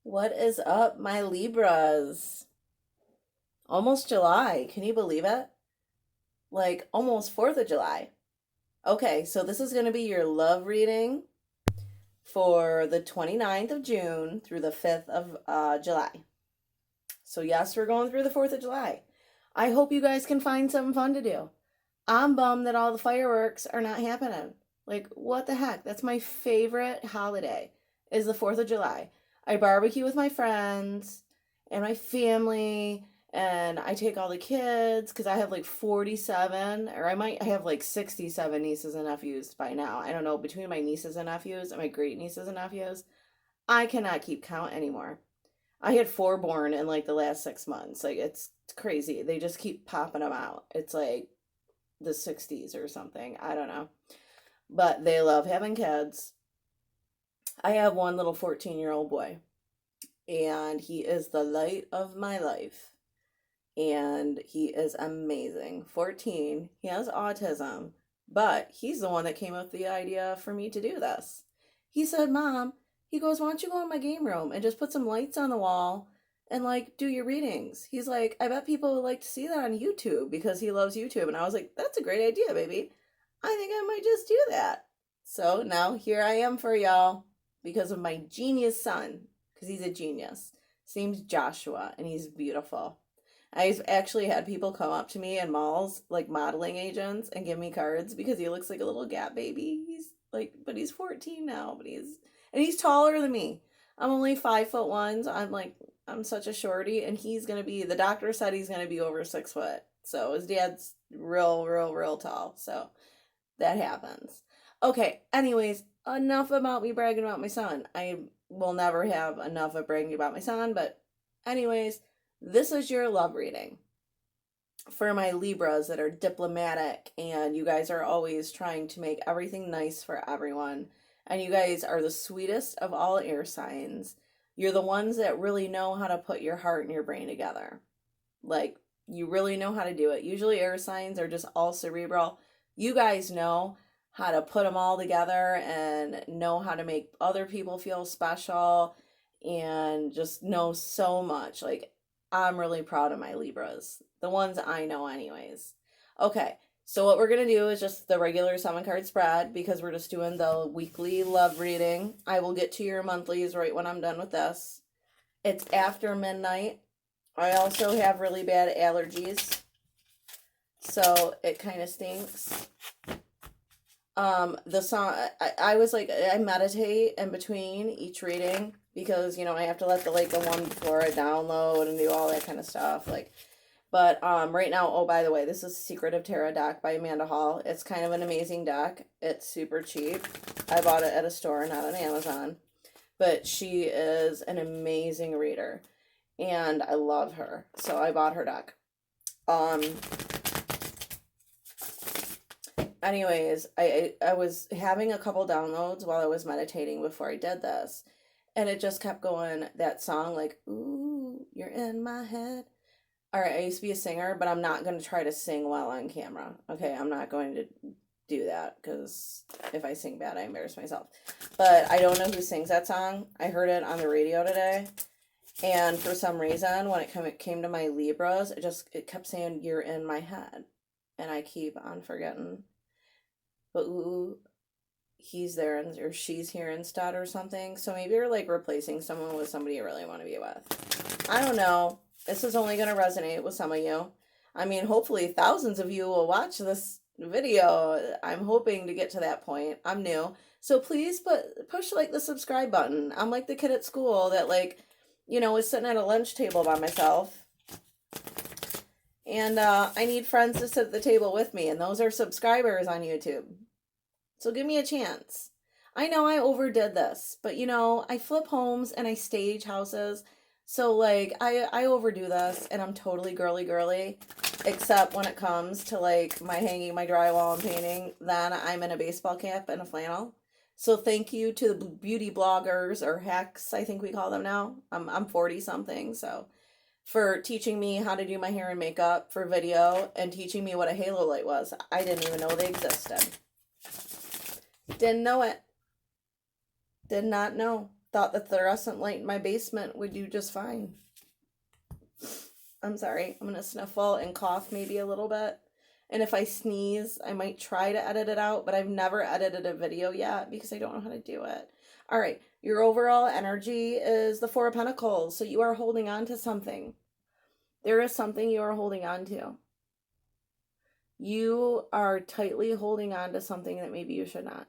What is up, my Libras? Almost July. Can you believe it? Like almost 4th of July. Okay, so this is going to be your love reading for the 29th of June through the 5th of July. So, yes, we're going through the 4th of July. I hope you guys can find something fun to do. I'm bummed that all the fireworks are not happening. Like, what the heck? That's my favorite holiday, is the 4th of July. I barbecue with my friends and my family, and I take all the kids because I have like 47, or I might have like 67 nieces and nephews by now. I don't know, between my nieces and nephews and my great nieces and nephews, I cannot keep count anymore. I had four born in like the last 6 months. Like, it's crazy. They just keep popping them out. It's like the 60s or something. I don't know. But they love having kids. I have one little 14-year-old boy, and he is the light of my life. And he is amazing. 14, he has autism, but he's the one that came up with the idea for me to do this. He said, Mom, he goes, why don't you go in my game room and just put some lights on the wall and like do your readings? He's like, I bet people would like to see that on YouTube because he loves YouTube. And I was like, that's a great idea, baby. I think I might just do that. So now here I am for y'all because of my genius son, because he's a genius. His name's Joshua, and he's beautiful. I've actually had people come up to me in malls, like modeling agents, and give me cards because he looks like a little Gap baby. He's like, but he's 14 now, and he's taller than me. I'm only 5'1", so I'm such a shorty, and the doctor said he's gonna be over 6 foot. So his dad's real, real, real tall. So that happens. Okay, anyways, enough about me bragging about my son. I will never have enough of bragging about my son, but anyways, this is your love reading for my Libras that are diplomatic, and you guys are always trying to make everything nice for everyone. And you guys are the sweetest of all air signs. You're the ones that really know how to put your heart and your brain together. Like, you really know how to do it. Usually, air signs are just all cerebral. You guys know how to put them all together and know how to make other people feel special and just know so much. Like, I'm really proud of my Libras, the ones I know, anyways. Okay, so what we're gonna do is just the regular 7 card spread because we're just doing the weekly love reading. I will get to your monthlies right when I'm done with this. It's after midnight. I also have really bad allergies, so it kind of stinks. The song, I was like, I meditate in between each reading because, I have to let the light go on before I download and do all that kind of stuff. But right now, oh, by the way, this is Secret of Tarot deck by Amanda Hall. It's kind of an amazing deck. It's super cheap. I bought it at a store, not on Amazon. But she is an amazing reader, and I love her. So I bought her deck. Anyways, I was having a couple downloads while I was meditating before I did this, and it just kept going, that song, like, ooh, you're in my head. All right, I used to be a singer, but I'm not going to try to sing while on camera. Okay, I'm not going to do that because if I sing bad, I embarrass myself. But I don't know who sings that song. I heard it on the radio today, and for some reason, when it came to my Libras, it kept saying, you're in my head, and I keep on forgetting. But ooh, he's there or she's here instead or something. So maybe you're like replacing someone with somebody you really want to be with. I don't know. This is only going to resonate with some of you. I mean, hopefully thousands of you will watch this video. I'm hoping to get to that point. I'm new. So please push like the subscribe button. I'm like the kid at school that was sitting at a lunch table by myself. And I need friends to sit at the table with me, and those are subscribers on YouTube. So give me a chance. I know I overdid this, but I flip homes and I stage houses. So like I overdo this, and I'm totally girly, except when it comes to like my hanging my drywall and painting, then I'm in a baseball cap and a flannel. So thank you to the beauty bloggers, or hacks, I think we call them now. I'm 40 something, so for teaching me how to do my hair and makeup for video and teaching me what a halo light was. I didn't even know they existed. Didn't know it. Did not know. thought the fluorescent light in my basement would do just fine. I'm sorry. I'm going to sniffle and cough maybe a little bit. And if I sneeze, I might try to edit it out, but I've never edited a video yet because I don't know how to do it. All right. Your overall energy is the Four of Pentacles. So you are holding on to something. There is something you are holding on to. You are tightly holding on to something that maybe you should not.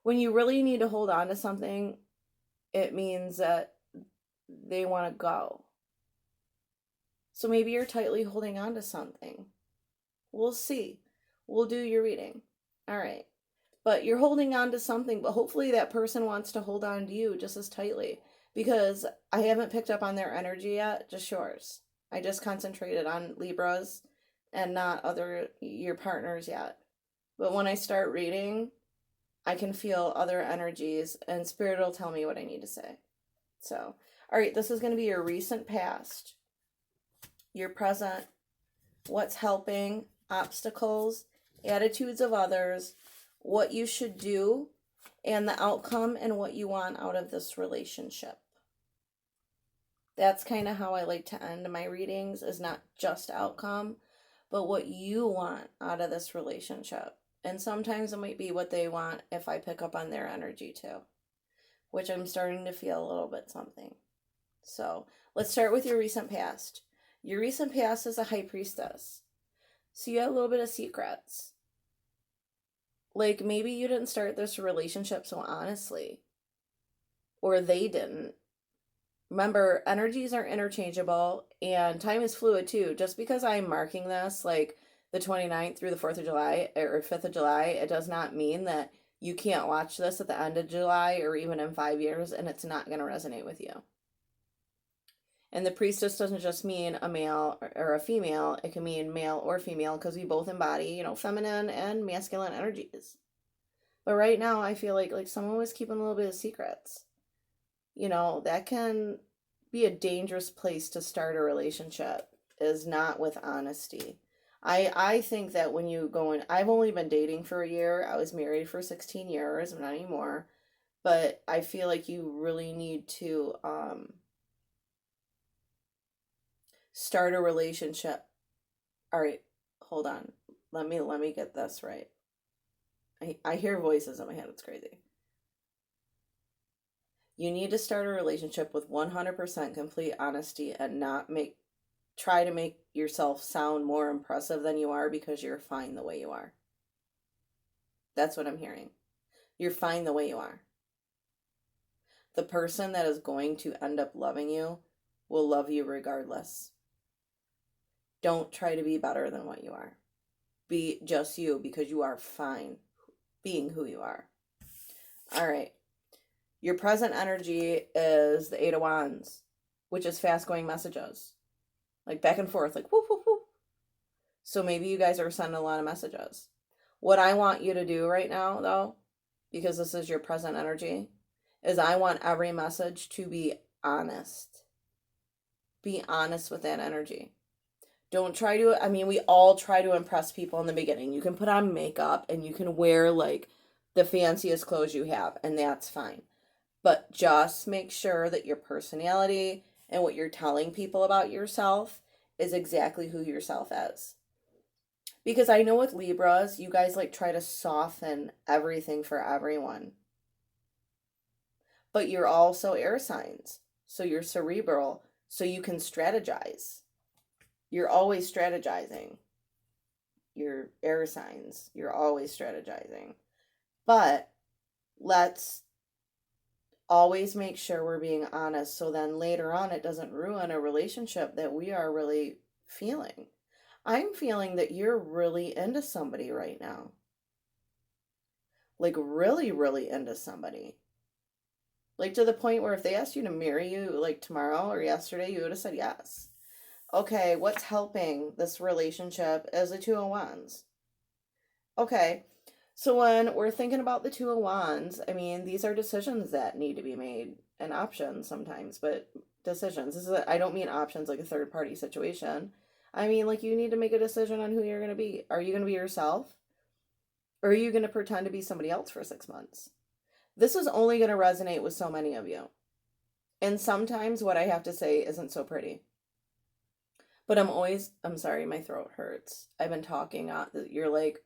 When you really need to hold on to something, it means that they want to go. So maybe you're tightly holding on to something. We'll see. We'll do your reading. All right. But you're holding on to something, but hopefully that person wants to hold on to you just as tightly, because I haven't picked up on their energy yet, just yours. I just concentrated on Libras and not your partners yet. But when I start reading, I can feel other energies and Spirit will tell me what I need to say. So, all right, this is going to be your recent past, your present, what's helping, obstacles, attitudes of others, what you should do, and the outcome and what you want out of this relationship. That's kind of how I like to end my readings, is not just outcome, but what you want out of this relationship. And sometimes it might be what they want if I pick up on their energy too, which I'm starting to feel a little bit something. So let's start with your recent past. Your recent past is a High Priestess. So you had a little bit of secrets. Like maybe you didn't start this relationship so honestly, or they didn't. Remember, energies are interchangeable and time is fluid too. Just because I'm marking this like the 29th through the 4th of July or 5th of July, it does not mean that you can't watch this at the end of July or even in 5 years and it's not going to resonate with you. And the priestess doesn't just mean a male or a female. It can mean male or female because we both embody, feminine and masculine energies. But right now I feel like someone was keeping a little bit of secrets. That can be a dangerous place to start a relationship, is not with honesty. I think that when you go in, I've only been dating for a year. I was married for 16 years, not anymore. But I feel like you really need to start a relationship. All right, hold on. Let me get this right. I hear voices in my head. It's crazy. You need to start a relationship with 100% complete honesty and not try to make yourself sound more impressive than you are because you're fine the way you are. That's what I'm hearing. You're fine the way you are. The person that is going to end up loving you will love you regardless. Don't try to be better than what you are. Be just you because you are fine being who you are. All right. Your present energy is the Eight of Wands, which is fast-going messages. Like back and forth, like whoop, whoop, whoop. So maybe you guys are sending a lot of messages. What I want you to do right now, though, because this is your present energy, is I want every message to be honest. Be honest with that energy. Don't try to, we all try to impress people in the beginning. You can put on makeup and you can wear like the fanciest clothes you have, and that's fine. But just make sure that your personality and what you're telling people about yourself is exactly who yourself is. Because I know with Libras, you guys try to soften everything for everyone. But you're also air signs. So you're cerebral, so you can strategize. You're always strategizing. You're air signs. You're always strategizing. But let's always make sure we're being honest, so then later on it doesn't ruin a relationship that we are really feeling. I'm feeling that you're really into somebody right now. Like really, really into somebody. Like to the point where if they asked you to marry you like tomorrow or yesterday, you would have said yes. Okay, what's helping this relationship is the Two of Wands. Okay. So when we're thinking about the Two of Wands, these are decisions that need to be made, and options sometimes, but decisions. I don't mean options like a third party situation. You need to make a decision on who you're going to be. Are you going to be yourself? Or are you going to pretend to be somebody else for 6 months? This is only going to resonate with so many of you. And sometimes what I have to say isn't so pretty. But I'm sorry, my throat hurts. I've been talking, you're like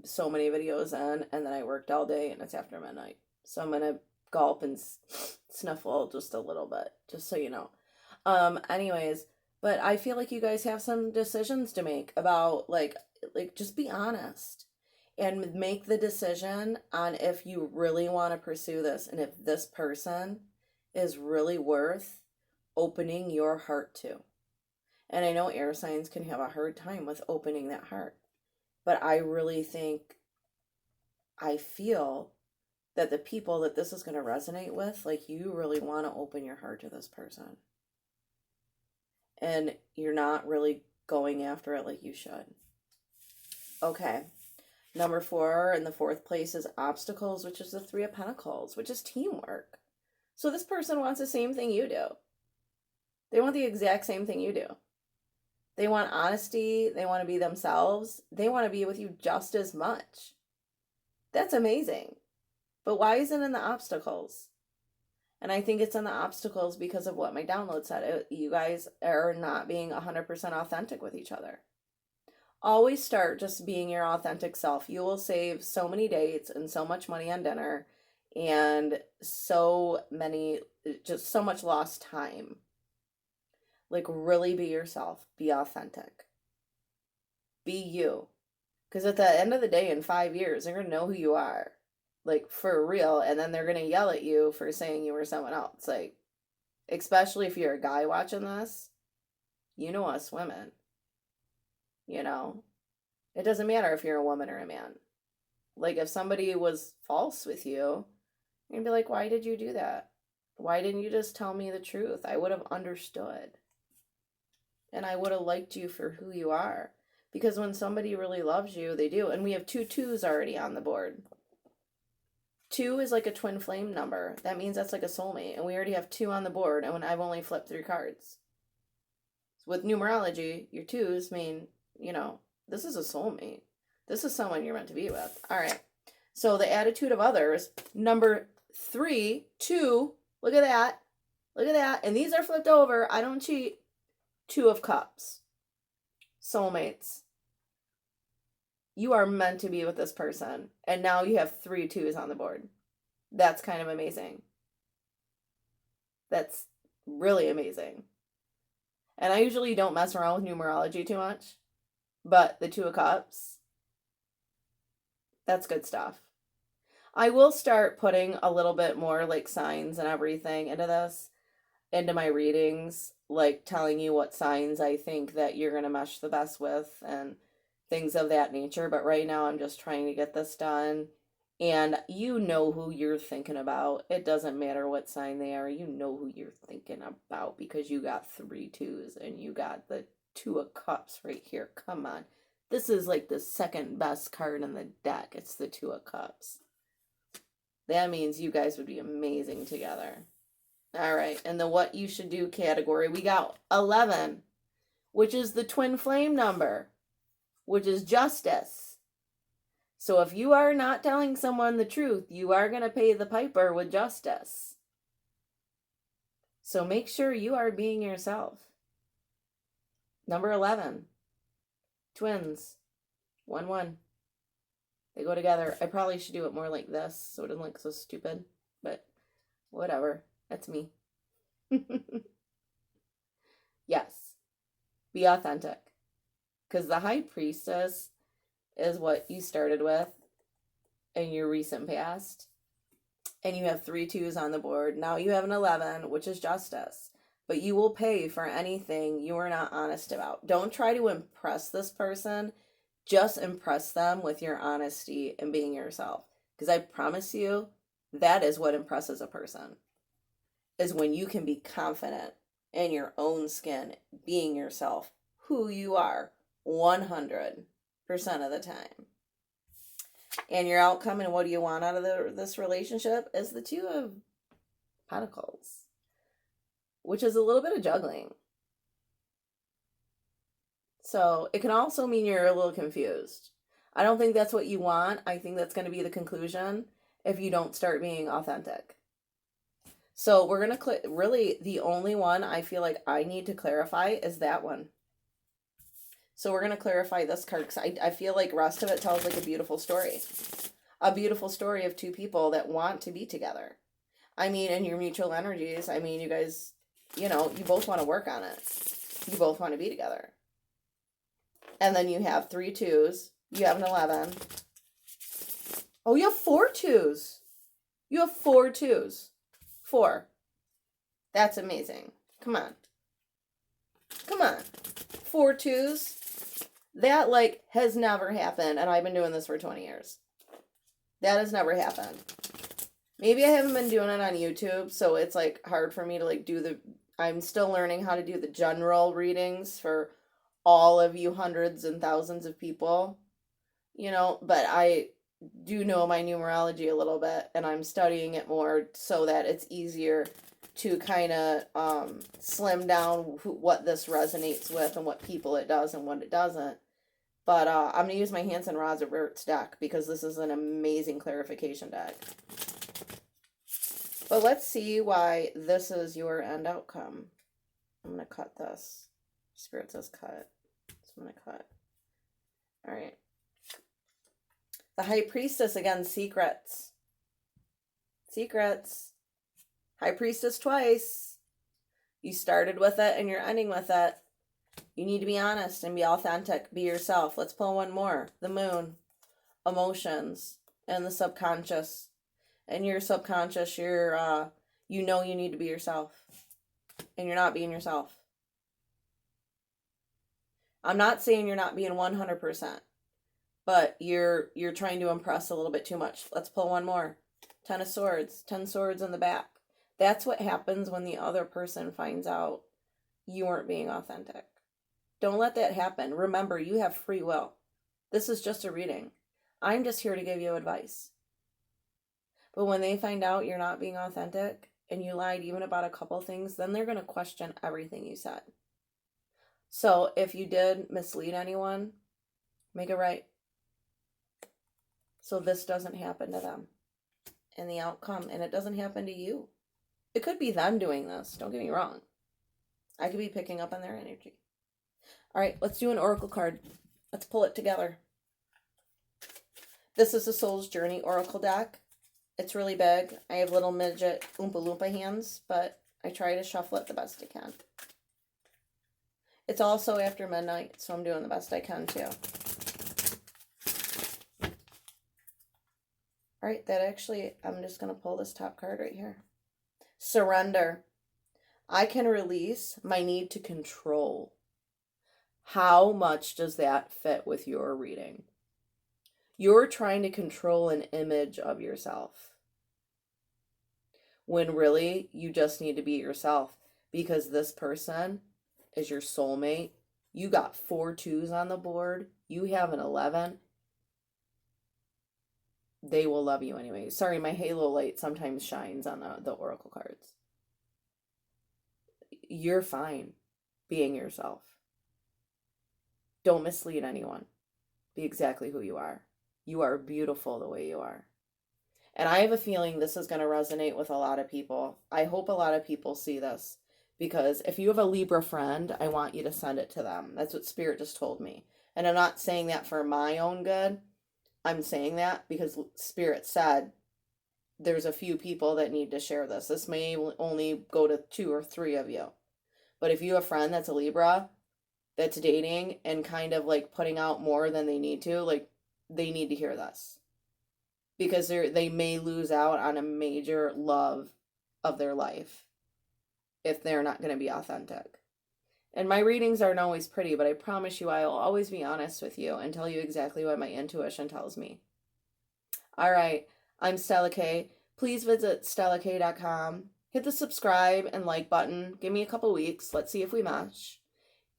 so many videos in, and then I worked all day and it's after midnight. So I'm going to gulp and sniffle just a little bit, just so you know. Anyways, but I feel like you guys have some decisions to make about like just be honest and make the decision on if you really want to pursue this and if this person is really worth opening your heart to. And I know air signs can have a hard time with opening that heart, but I really think, I feel that the people that this is going to resonate with, like, you really want to open your heart to this person. And you're not really going after it like you should. Okay. Number 4 in the 4th place is obstacles, which is the 3 of Pentacles, which is teamwork. So this person wants the same thing you do. They want the exact same thing you do. They want honesty. They want to be themselves. They want to be with you just as much. That's amazing. But why is it in the obstacles? And I think it's in the obstacles because of what my download said. You guys are not being 100% authentic with each other. Always start just being your authentic self. You will save so many dates and so much money on dinner and so much lost time. Like, really be yourself. Be authentic. Be you. Because at the end of the day, in 5 years, they're going to know who you are. Like, for real. And then they're going to yell at you for saying you were someone else. Like, especially if you're a guy watching this, you know us women. You know? It doesn't matter if you're a woman or a man. Like, if somebody was false with you, you'd be like, why did you do that? Why didn't you just tell me the truth? I would have understood. And I would have liked you for who you are. Because when somebody really loves you, they do. And we have 2 2s already on the board. 2 is like a twin flame number. That means that's like a soulmate. And we already have 2 on the board. And I've only flipped 3 cards. With numerology, your 2s mean, this is a soulmate. This is someone you're meant to be with. All right. So the attitude of others, number 3, 2, look at that. Look at that. And these are flipped over. I don't cheat. 2 of Cups. Soulmates. You are meant to be with this person. And now you have 3 2s on the board. That's kind of amazing. That's really amazing. And I usually don't mess around with numerology too much. But the 2 of Cups, that's good stuff. I will start putting a little bit more like signs and everything into my readings, like telling you what signs I think that you're going to mesh the best with and things of that nature. But right now I'm just trying to get this done. And you know who you're thinking about. It doesn't matter what sign they are. You know who you're thinking about because you got 3 2s and you got the 2 of Cups right here. Come on. This is like the second best card in the deck. It's the 2 of Cups. That means you guys would be amazing together. All right. In the what you should do category, we got 11, which is the twin flame number, which is justice. So if you are not telling someone the truth, you are going to pay the piper with justice. So make sure you are being yourself. Number 11, twins, 1 1. They go together. I probably should do it more like this so it doesn't look so stupid, but whatever. That's me. Yes. Be authentic. Because the High Priestess is what you started with in your recent past. And you have 3 2s on the board. Now you have an 11, which is justice. But you will pay for anything you are not honest about. Don't try to impress this person. Just impress them with your honesty and being yourself. Because I promise you, that is what impresses a person. Is when you can be confident in your own skin, being yourself, who you are, 100% of the time. And your outcome and what do you want out of this relationship is the 2 of Pentacles, which is a little bit of juggling. So it can also mean you're a little confused. I don't think that's what you want. I think that's going to be the conclusion, if you don't start being authentic. So we're going to really, the only one I feel like I need to clarify is that one. So we're going to clarify this card because I feel like rest of it tells like a beautiful story. A beautiful story of two people that want to be together. I mean, and your mutual energies, I mean, you guys, you know, you both want to work on it. You both want to be together. And then you have 3 2s. You have an 11. Oh, you have 4 2s. You have 4 2s. 4. That's amazing. Come on. Come on. 4 2s. That, like, has never happened, and I've been doing this for 20 years. That has never happened. Maybe I haven't been doing it on YouTube, so it's, like, hard for me to, like, I'm still learning how to do the general readings for all of you hundreds and thousands of people, you know, but I do know my numerology a little bit, and I'm studying it more so that it's easier to kind of slim down what this resonates with and what people it does and what it doesn't. But I'm going to use my Hanson Roberts deck because this is an amazing clarification deck. But let's see why this is your end outcome. I'm going to cut this. Spirit says cut. So I'm going to cut. All right. The High Priestess, again, secrets. Secrets. High Priestess twice. You started with it and you're ending with it. You need to be honest and be authentic. Be yourself. Let's pull one more. The Moon. Emotions. And the subconscious. And your subconscious, you know you need to be yourself. And you're not being yourself. I'm not saying you're not being 100%. But you're trying to impress a little bit too much. Let's pull one more. 10 of Swords. 10 swords in the back. That's what happens when the other person finds out you weren't being authentic. Don't let that happen. Remember, you have free will. This is just a reading. I'm just here to give you advice. But when they find out you're not being authentic and you lied even about a couple things, then they're going to question everything you said. So if you did mislead anyone, make it right. So this doesn't happen to them and the outcome, and it doesn't happen to you. It could be them doing this. Don't get me wrong. I could be picking up on their energy. All right, let's do an oracle card. Let's pull it together. This is the Soul's Journey Oracle deck. It's really big. I have little midget Oompa Loompa hands, but I try to shuffle it the best I can. It's also after midnight, so I'm doing the best I can too. All right, I'm just going to pull this top card right here. Surrender. I can release my need to control. How much does that fit with your reading? You're trying to control an image of yourself, when really you just need to be yourself, because this person is your soulmate. You got 4 2s on the board. You have an 11. They will love you anyway. Sorry, my halo light sometimes shines on the oracle cards. You're fine being yourself. Don't mislead anyone. Be exactly who you are. You are beautiful the way you are. And I have a feeling this is going to resonate with a lot of people. I hope a lot of people see this, because if you have a Libra friend, I want you to send it to them. That's what Spirit just told me. And I'm not saying that for my own good. I'm saying that because Spirit said there's a few people that need to share this. This may only go to 2 or 3 of you. But if you have a friend that's a Libra, that's dating and kind of like putting out more than they need to, like, they need to hear this. Because they may lose out on a major love of their life if they're not going to be authentic. And my readings aren't always pretty, but I promise you I will always be honest with you and tell you exactly what my intuition tells me. All right, I'm Stella K. Please visit StellaK.com. Hit the subscribe and like button. Give me a couple weeks. Let's see if we match.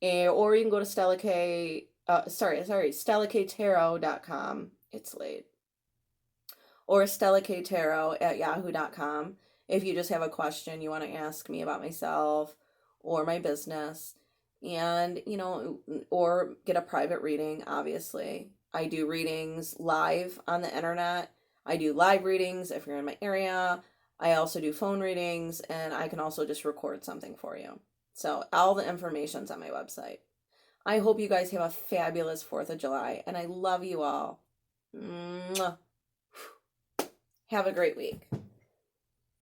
Or you can go to StellaKtarot.com. It's late. Or StellaKtarot@yahoo.com if you just have a question you want to ask me about myself or my business. And, you know, or get a private reading, obviously. I do readings live on the internet. I do live readings if you're in my area. I also do phone readings, and I can also just record something for you. So all the information's on my website. I hope you guys have a fabulous 4th of July, and I love you all. Mwah. Have a great week.